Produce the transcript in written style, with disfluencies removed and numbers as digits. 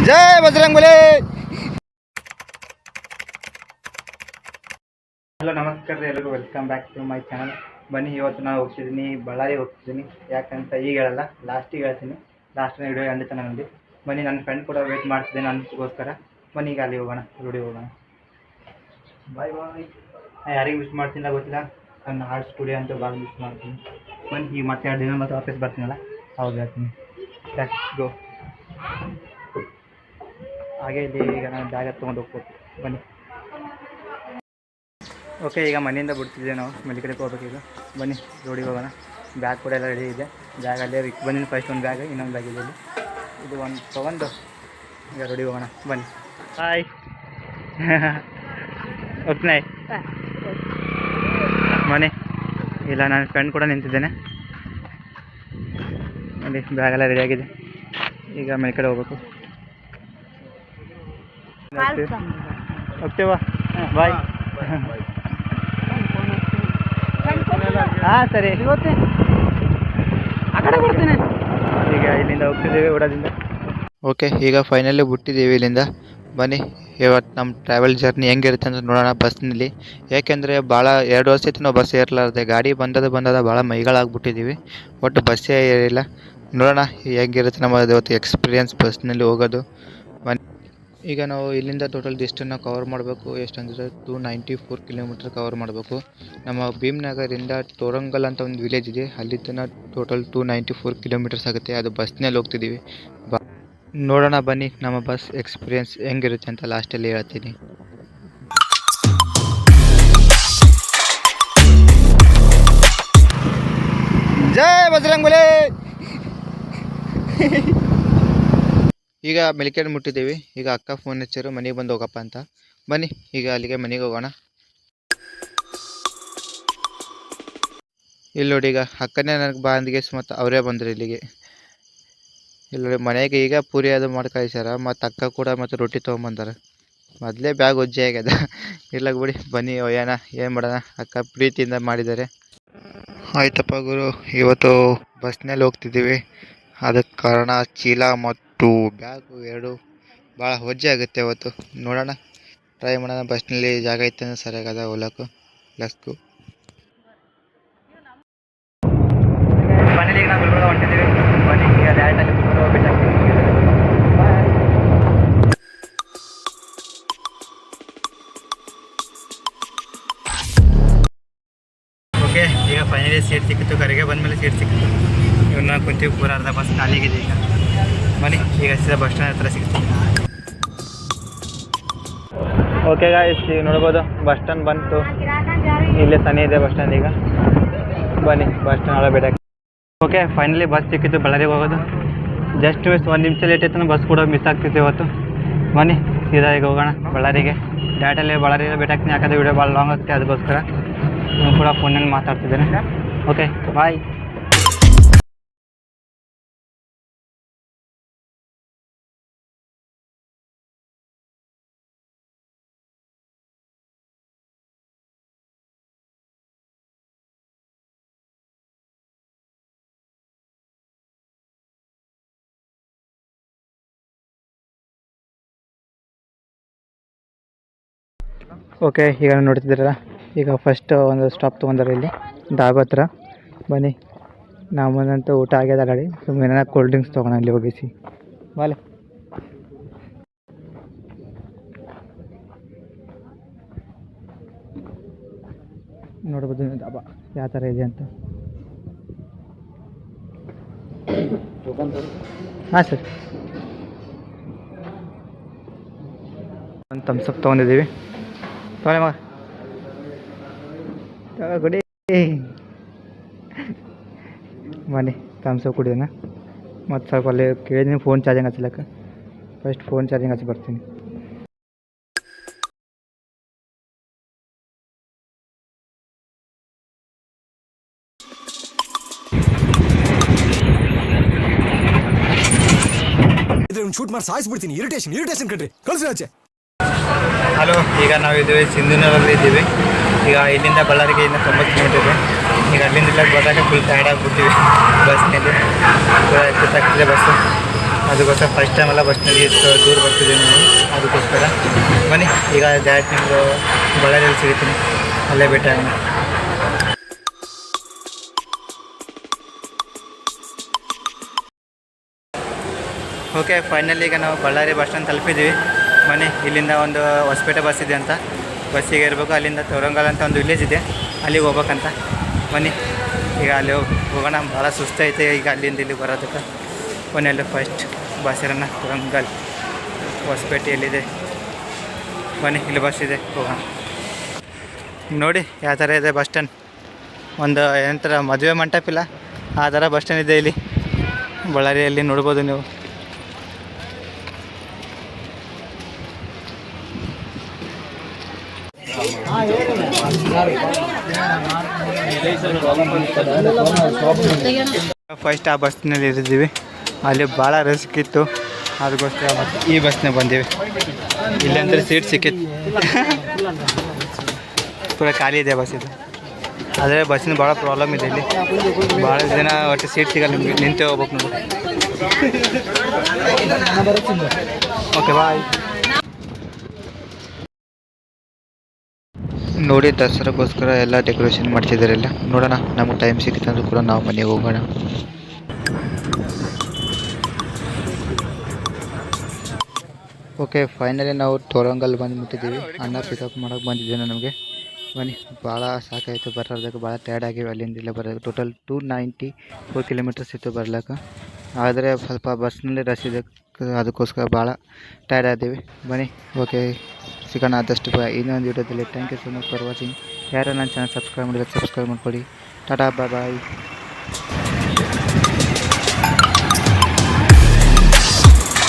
ಜೈ Bajrang Bali. Hello ನಮಸ್ಕಾರ ರೀ ಎಲ್ಲರಿಗೂ, welcome back to my channel. ಬನ್ನಿ, ಇವತ್ತು ನಾನು ಹೋಗ್ತಿದ್ದೀನಿ, ಬಳ್ಳಾರಿ ಹೋಗ್ತಿದ್ದೀನಿ. ಯಾಕಂತ ಈಗ ಹೇಳಲ್ಲ, ಲಾಸ್ಟಿಗೆ ಹೇಳ್ತೀನಿ. ಲಾಸ್ಟಿನ ವಿಡಿಯೋ ಖಂಡಿತ ನನಗೆ ಬನ್ನಿ. ನನ್ನ ಫ್ರೆಂಡ್ ಕೂಡ ವೇಟ್ ಮಾಡ್ತಿದ್ದೇನೆ ನನಗೋಸ್ಕರ. ಬನ್ನಿ ಈಗ ಅಲ್ಲಿ ಹೋಗೋಣ, ವಿಡಿಯೋ ಹೋಗೋಣ. ಬಾಯ್ ಬಾಯ್. ಯಾರಿಗೆ ಮಿಸ್ ಮಾಡ್ತೀನಿ ಗೊತ್ತಿಲ್ಲ, ನನ್ನ ಆರ್ಟ್ ಸ್ಟುಡಿಯೋ ಅಂತ ಭಾಳ ಮಿಸ್ ಮಾಡ್ತೀನಿ. ಬನ್ನಿ, ಈಗ ಮತ್ತೆ 2 ದಿನ ಮತ್ತೆ ಆಫೀಸ್ ಬರ್ತೀನಲ್ಲ, ಹೌದು ಹೇಳ್ತೀನಿ. ಗೋ. ಹಾಗೆ ಇಲ್ಲಿ ಈಗ ನಾನು ಬ್ಯಾಗ್ ತೊಗೊಂಡು ಹೋಗ್ಬೇಕು. ಬನ್ನಿ. ಓಕೆ, ಈಗ ಮನೆಯಿಂದ ಬಿಡ್ತಿದ್ದೆ ನಾವು ಮೆಡಿಕಲ್ಗೆ ಹೋಗ್ಬೇಕು. ಈಗ ಬನ್ನಿ ರೋಡಿಗೆ ಹೋಗೋಣ. ಬ್ಯಾಗ್ ಕೂಡ ಎಲ್ಲ ರೆಡಿ ಇದೆ. ಬ್ಯಾಗಲ್ಲೇ ಬಂದಿದ್ದು ಫಸ್ಟ್ ಒಂದು ಬ್ಯಾಗ್, ಇನ್ನೊಂದು ಬ್ಯಾಗ್ ಇದೆ. ಇದು ಒಂದು ತೊಗೊಂಡು ಈಗ ರೋಡಿಗೆ ಹೋಗೋಣ. ಬನ್ನಿ. ಹಾಯ್. ಓಕೆ ಮನೆ ಇಲ್ಲ, ನನ್ನ ಫ್ರೆಂಡ್ ಕೂಡ ನಿಂತಿದ್ದೇನೆ. ಅಲ್ಲಿ ಬ್ಯಾಗೆಲ್ಲ ರೆಡಿಯಾಗಿದೆ. ಈಗ ಮನೆ ಕಡೆ ಹೋಗ್ಬೇಕು. ಓಕೆ, ಬಾಯ್. ಹಾಂ ಸರಿ, ಆ ಕಡೆ ಬರ್ತೀನಿ. ಈಗ ಇಲ್ಲಿಂದ ಹೋಗ್ತಿದ್ದೇವೆ ಊರದಿಂದ. ಓಕೆ, ಈಗ ಫೈನಲಿ ಬಿಟ್ಟಿದ್ದೀವಿ ಇಲ್ಲಿಂದ. ಬನ್ನಿ, ಇವತ್ತು ನಮ್ಮ ಟ್ರಾವೆಲ್ ಜರ್ನಿ ಹೆಂಗಿರುತ್ತೆ ಅಂತ ನೋಡೋಣ ಬಸ್ನಲ್ಲಿ. ಯಾಕೆಂದರೆ ಭಾಳ 2 ವರ್ಷ ಆಯ್ತು ನಾವು ಬಸ್ ಏರ್ಲಾರ್ದೆ. ಗಾಡಿ ಬಂದದ ಭಾಳ ಮೈಗಳಾಗ್ಬಿಟ್ಟಿದ್ದೀವಿ. ಒಟ್ಟು ಬಸ್ಸೇ ಏರಿಲ್ಲ. ನೋಡೋಣ ಹೆಂಗಿರುತ್ತೆ ನಮ್ಮ ಇವತ್ತು ಎಕ್ಸ್ಪೀರಿಯನ್ಸ್ ಬಸ್ನಲ್ಲಿ ಹೋಗೋದು. ಬನ್ನಿ, ಈಗ ನಾವು ಇಲ್ಲಿಂದ ಟೋಟಲ್ ಡಿಸ್ಟೆನ್ಸ್ನ ಕವರ್ ಮಾಡಬೇಕು. ಎಷ್ಟಂದರೆ 294 ಕಿಲೋಮೀಟರ್ ಕವರ್ ಮಾಡಬೇಕು. ನಮ್ಮ ಭೀಮ್ನಗರಿಂದ ತೋರಂಗಲ್ ಅಂತ ಒಂದು ವಿಲೇಜ್ ಇದೆ, ಅಲ್ಲಿ ತನಕ ಟೋಟಲ್ 294 ಕಿಲೋಮೀಟರ್ಸ್ ಆಗುತ್ತೆ. ಅದು ಬಸ್ನಲ್ಲಿ ಹೋಗ್ತಿದ್ದೀವಿ. ನೋಡೋಣ ಬನ್ನಿ ನಮ್ಮ ಬಸ್ ಎಕ್ಸ್ಪೀರಿಯನ್ಸ್ ಹೆಂಗಿರುತ್ತೆ ಅಂತ ಲಾಸ್ಟಲ್ಲಿ ಹೇಳ್ತೀನಿ. ಜೈ ಬಜರಂಗಬಲಿ. ಈಗ ಮೆಲಿಕೇಡ್ ಮುಟ್ಟಿದ್ದೀವಿ. ಈಗ ಅಕ್ಕ ಫೋನ್ ಹಚ್ಚಾರು ಮನೆಗೆ ಬಂದು ಹೋಗಪ್ಪ ಅಂತ. ಬನ್ನಿ ಈಗ ಅಲ್ಲಿಗೆ ಮನೆಗೆ ಹೋಗೋಣ. ಇಲ್ಲಿ ನೋಡಿ, ಈಗ ಅಕ್ಕನೇ ನನಗೆ ಬಾಂದಿಗೆ ಮತ್ತು ಅವರೇ ಬಂದರು ಇಲ್ಲಿಗೆ. ಇಲ್ಲಿ ನೋಡಿ, ಮನೆಗೆ ಈಗ ಪೂರಿ ಅದು ಮಾಡಿ ಕಳಿಸ್ಯಾರ. ಮತ್ತು ಅಕ್ಕ ಕೂಡ ಮತ್ತು ರೊಟ್ಟಿ ತೊಗೊಂಬಂದಾರ. ಮೊದಲೇ ಬ್ಯಾಗ್ ಒಜ್ಜೆ ಆಗ್ಯದ. ಇಲ್ಲ ಬಿಡಿ, ಬನ್ನಿ ಒಯ್ಯೋಣ, ಏನು ಮಾಡೋಣ. ಅಕ್ಕ ಪ್ರೀತಿಯಿಂದ ಮಾಡಿದ್ದಾರೆ. ಆಯ್ತಪ್ಪ ಗುರು, ಇವತ್ತು ಬಸ್ನಲ್ಲಿ ಹೋಗ್ತಿದ್ದೀವಿ. ಅದಕ್ಕೆ ಕಾರಣ ಚೀಲ ಮತ್ತು ಬ್ಯಾಗು 2 ಭಾಳ ಒಜ್ಜೆ ಆಗುತ್ತೆ ಇವತ್ತು. ನೋಡೋಣ, ಟ್ರೈ ಮಾಡೋಣ. ಬಸ್ನಲ್ಲಿ ಜಾಗ ಐತೆ ಅಂದ್ರೆ ಸರಿಯಾಗದ ಹೋಲಕ್ಕೂ. ಲಸ್ಕು ಮನೇಲಿ ನಾವು ಗುಲ್ಬರ್ಗ ಹೊಂಟಿದ್ದೀವಿ. ಬನ್ನಿ ಈಗ ಡೈರೆಕ್ಟಾಗಿ ಗುಲ್ಬರ್ಗ ಹೋಗ್ಬಿಟ್ಟು. ಓಕೆ, ಈಗ ಫೈನಲಿ ಸೀಟ್ ಸಿಕ್ಕಿತ್ತು. ಕರೆಗೆ ಬಂದಮೇಲೆ ಸೀಟ್ ಸಿಕ್ಕಿತ್ತು. ಇವನ್ನ ಕುಂತೀವಿ, ಪೂರ ಅರ್ಧ ಬಸ್ ಖಾಲಿಗಿದೆ ಈಗ. ಬನ್ನಿ ಈಗ ಸೀದಾ ಬಸ್ ಸ್ಟ್ಯಾಂಡ್ ಹತ್ರ ಸಿಗ್ತೀವಿ. ಓಕೆ ಗಾಯ್ಸ್, ಈಗ ನೋಡ್ಬೋದು ಬಸ್ ಸ್ಟ್ಯಾಂಡ್ ಬಂತು. ಇಲ್ಲೇ ಸನಿ ಇದೆ ಬಸ್ ಸ್ಟ್ಯಾಂಡ್. ಈಗ ಬನ್ನಿ ಬಸ್ ಸ್ಟ್ಯಾಂಡ್ ಒಳಗೆ ಬೇಡ. ಓಕೆ, ಫೈನಲಿ ಬಸ್ ಸಿಕ್ಕಿತ್ತು ಬಳ್ಳಾರಿಗೆ ಹೋಗೋದು. ಜಸ್ಟ್ ಮಿಸ್ 1 ನಿಮಿಷ ಲೇಟ್ ಆಯ್ತು, ಬಸ್ ಕೂಡ ಮಿಸ್ ಆಗ್ತಿತ್ತು ಇವತ್ತು. ಬನ್ನಿ ಸೀದಾ ಈಗ ಹೋಗೋಣ ಬಳ್ಳಾರಿಗೆ. ಡೈರೆಕ್ಟಲ್ಲಿ ಬಳ್ಳಾರಿಗೆ ಭೇಟಿ ಆಗ್ತೀನಿ. ಯಾಕಂದರೆ ವಿಡಿಯೋ ಭಾಳ ಲಾಂಗ್ ಆಗ್ತದೆ, ಅದಕ್ಕೋಸ್ಕರ ನೀವು ಕೂಡ ಫೋನಲ್ಲಿ ಮಾತಾಡ್ತಿದ್ದೇನೆ. Okay bye. ಓಕೆ, ಈಗ ನೋಡ್ತಿದ್ದೀರಲ್ಲ, ಈಗ ಫಸ್ಟ್ ಒಂದು ಸ್ಟಾಪ್ ತೊಗೊಂಡಾರೆ ಇಲ್ಲಿ ಧಾಬಾ ಹತ್ರ. ಬನ್ನಿ, ನಮ್ಮದಂತೂ ಊಟ ಆಗ್ಯದ ಗಾಡಿ. ಸುಮ್ಮನೆ ಕೋಲ್ಡ್ ಡ್ರಿಂಕ್ಸ್ ತೊಗೋಣ ಇಲ್ಲಿ ಹೋಗಿಸಿ. ಬಾಲೆ ನೋಡ್ಬೋದು ಧಾಬಾ ಯಾವ ಥರ ಇದೆ ಅಂತ. ಹಾಂ ಸರ್, ಒಂದು ಥಮ್ಸಪ್ ತೊಗೊಂಡಿದ್ದೀವಿ. ತೊಗೊಳ್ಳಿ ಮಗ, ಕೊಡಿ. ಬನ್ನಿ ಥಮ್ಸಪ್ ಕುಡಿಯೋಣ. ಮತ್ತು ಸ್ವಲ್ಪ ಅಲ್ಲಿ ಕೇಳಿದ್ದೀನಿ ಫೋನ್ ಚಾರ್ಜಿಂಗ್ ಹಚ್ಚಲಕ್ಕ. ಫಸ್ಟ್ ಫೋನ್ ಚಾರ್ಜಿಂಗ್ ಹಚ್ಚಿ ಬರ್ತೀನಿ. ಶೂಟ್ ಮಾಡಿ ಸಾಯಿಸ್ಬಿಡ್ತೀನಿ. ಇರಿಟೇಷನ್ ಕಣ್ರಿ, ಕಳಿಸಿ ಆಚೆ. ಹಲೋ, ಈಗ ನಾವಿದ್ದೀವಿ ಸಿಂಧನೂರಲ್ಲಿ ಇದ್ದೀವಿ. ಈಗ ಇಲ್ಲಿಂದ ಬಳ್ಳಾರಿಗೆ 90 ಕಿಲೋಮೀಟರ್ ಇದೆ. ಈಗ ಅಲ್ಲಿಂದ ಬಂದಾಗ ಫುಲ್ ಟೈರ್ಡ್ ಆಗಿಬಿಡ್ತೀವಿ ಬಸ್ನಲ್ಲಿ. ಸುತ್ತಾಗ್ತಿದೆ ಬಸ್ಸು. ಅದಕ್ಕೋಸ್ಕರ ಫಸ್ಟ್ ಟೈಮೆಲ್ಲ ಬಸ್ನಲ್ಲಿ ಎಷ್ಟು ದೂರ ಬರ್ತಿದ್ದೀವಿ ನಾವು, ಅದಕ್ಕೋಸ್ಕರ ಬನ್ನಿ ಈಗ ಡೈರೆಕ್ಟ್ ನಿಮ್ಮದು ಬಳ್ಳಾರಿಯಲ್ಲಿ ಸಿಗ್ತೀನಿ, ಅಲ್ಲೇ ಭೇಟಿ ಆಗೋಣ. ಓಕೆ, ಫೈನಲಿ ಈಗ ನಾವು ಬಳ್ಳಾರಿ ಬಸ್ ಸ್ಟ್ಯಾಂಡ್ ತಲುಪಿದ್ದೀವಿ. ಬನ್ನಿ, ಇಲ್ಲಿಂದ ಒಂದು ಹೊಸಪೇಟೆ ಬಸ್ ಇದೆ ಅಂತ, ಬಸ್ಸಿಗೆ ಇರಬೇಕು. ಅಲ್ಲಿಂದ ತೋರಂಗಲ್ ಅಂತ ಒಂದು ವಿಲೇಜ್ ಇದೆ, ಅಲ್ಲಿಗೆ ಹೋಗ್ಬೇಕಂತ. ಬನ್ನಿ ಈಗ ಅಲ್ಲಿ ಹೋಗೋಣ. ಭಾಳ ಸುಸ್ತೈತೆ ಈಗ ಅಲ್ಲಿಂದ ಇಲ್ಲಿ ಬರೋದಕ್ಕೆ. ಬನ್ನಿ, ಫಸ್ಟ್ ಬಸ್ ಇರೋಣ. ತೋರಂಗಲ್ ಹೊಸಪೇಟೆಯಲ್ಲಿದೆ. ಬನ್ನಿ, ಇಲ್ಲಿ ಬಸ್ ಇದೆ, ಹೋಗೋಣ. ನೋಡಿ ಯಾವ ಥರ ಇದೆ ಬಸ್ ಸ್ಟ್ಯಾಂಡ್. ಒಂದು ಏನಂತಾರೆ ಮದುವೆ ಮಂಟಪ ಇಲ್ಲ, ಆ ಥರ ಬಸ್ ಸ್ಟ್ಯಾಂಡ್ ಇದೆ ಇಲ್ಲಿ ಬಳ್ಳಾರಿಯಲ್ಲಿ, ನೋಡ್ಬೋದು ನೀವು. ಫಸ್ಟ್ ಆ ಬಸ್ನಲ್ಲಿ ಇರಿದ್ದೀವಿ, ಅಲ್ಲಿ ಭಾಳ ರಿಸ್ಕ್ ಇತ್ತು, ಅದಕ್ಕೋಸ್ಕರ ಮತ್ತೆ ಈ ಬಸ್ನಾಗ ಬಂದೀವಿ. ಇಲ್ಲಂದ್ರೆ ಸೀಟ್ ಸಿಕ್ಕಿತ್ತು, ಪೂರ ಖಾಲಿ ಇದೆ ಬಸ್ ಇದು. ಆದರೆ ಬಸ್ಸಿನ ಭಾಳ ಪ್ರಾಬ್ಲಮ್ ಇದೆ ಇಲ್ಲಿ, ಭಾಳ ಜನ ಒಟ್ಟು ಸೀಟ್ ಸಿಗಲ್ಲ ನಿಮಗೆ, ನಿಂತೇ ಹೋಗ್ಬೇಕು ನೋಡಿ. ಓಕೆ, ಬಾಯ್. ನೋಡಿ, ದಸರಾಗೋಸ್ಕರ ಎಲ್ಲ ಡೆಕೋರೇಷನ್ ಮಾಡ್ತಿದ್ದಾರೆ ಎಲ್ಲ. ನೋಡೋಣ, ನಮಗೆ ಟೈಮ್ ಸಿಕ್ಕಿತ್ತಂದ್ರೂ ಕೂಡ ನಾವು ಮನೆಗೆ ಹೋಗೋಣ. ಓಕೆ, ಫೈನಲಿ ನಾವು ತೋರಂಗಲ್ ಬಂದುಬಿಟ್ಟಿದ್ದೀವಿ. ಅನ್ನ ಪಿಕಪ್ ಮಾಡೋಕ್ಕೆ ಬಂದಿದ್ದೇನೆ ನಮಗೆ. ಬನ್ನಿ, ಭಾಳ ಸಾಕಾಯಿತು ಬರೋದಕ್ಕೆ, ಭಾಳ ಟಯರ್ಡ್ ಆಗಿವೆ ಅಲ್ಲಿಂದ ಇಲ್ಲೇ ಬರೋದಕ್ಕೆ. ಟೋಟಲ್ 294 ಕಿಲೋಮೀಟರ್ಸ್ ಇತ್ತು ಬರ್ಲಿಕ್ಕೆ, ಆದರೆ ಸ್ವಲ್ಪ ಬಸ್ನಲ್ಲಿ ರಶ್ ಇದೆ, ಅದಕ್ಕೋಸ್ಕರ ಭಾಳ ಟಯರ್ಡ್ ಆದ್ದೀವಿ. ಬನ್ನಿ, ಓಕೆ, ಸಿಗೋಣ ಆದಷ್ಟು ಇನ್ನೊಂದು ವೀಡಿಯೋದಲ್ಲಿ. Thank you so much for watching. ಯಾರು ನನ್ನ ಚಾನಲ್ ಸಬ್ಸ್ಕ್ರೈಬ್ ಮಾಡಿದ್ರೆ ಸಬ್ಸ್ಕ್ರೈಬ್ ಮಾಡ್ಕೊಳ್ಳಿ. ಟಾಟಾ, ಬಾಯ್ ಬಾಯ್.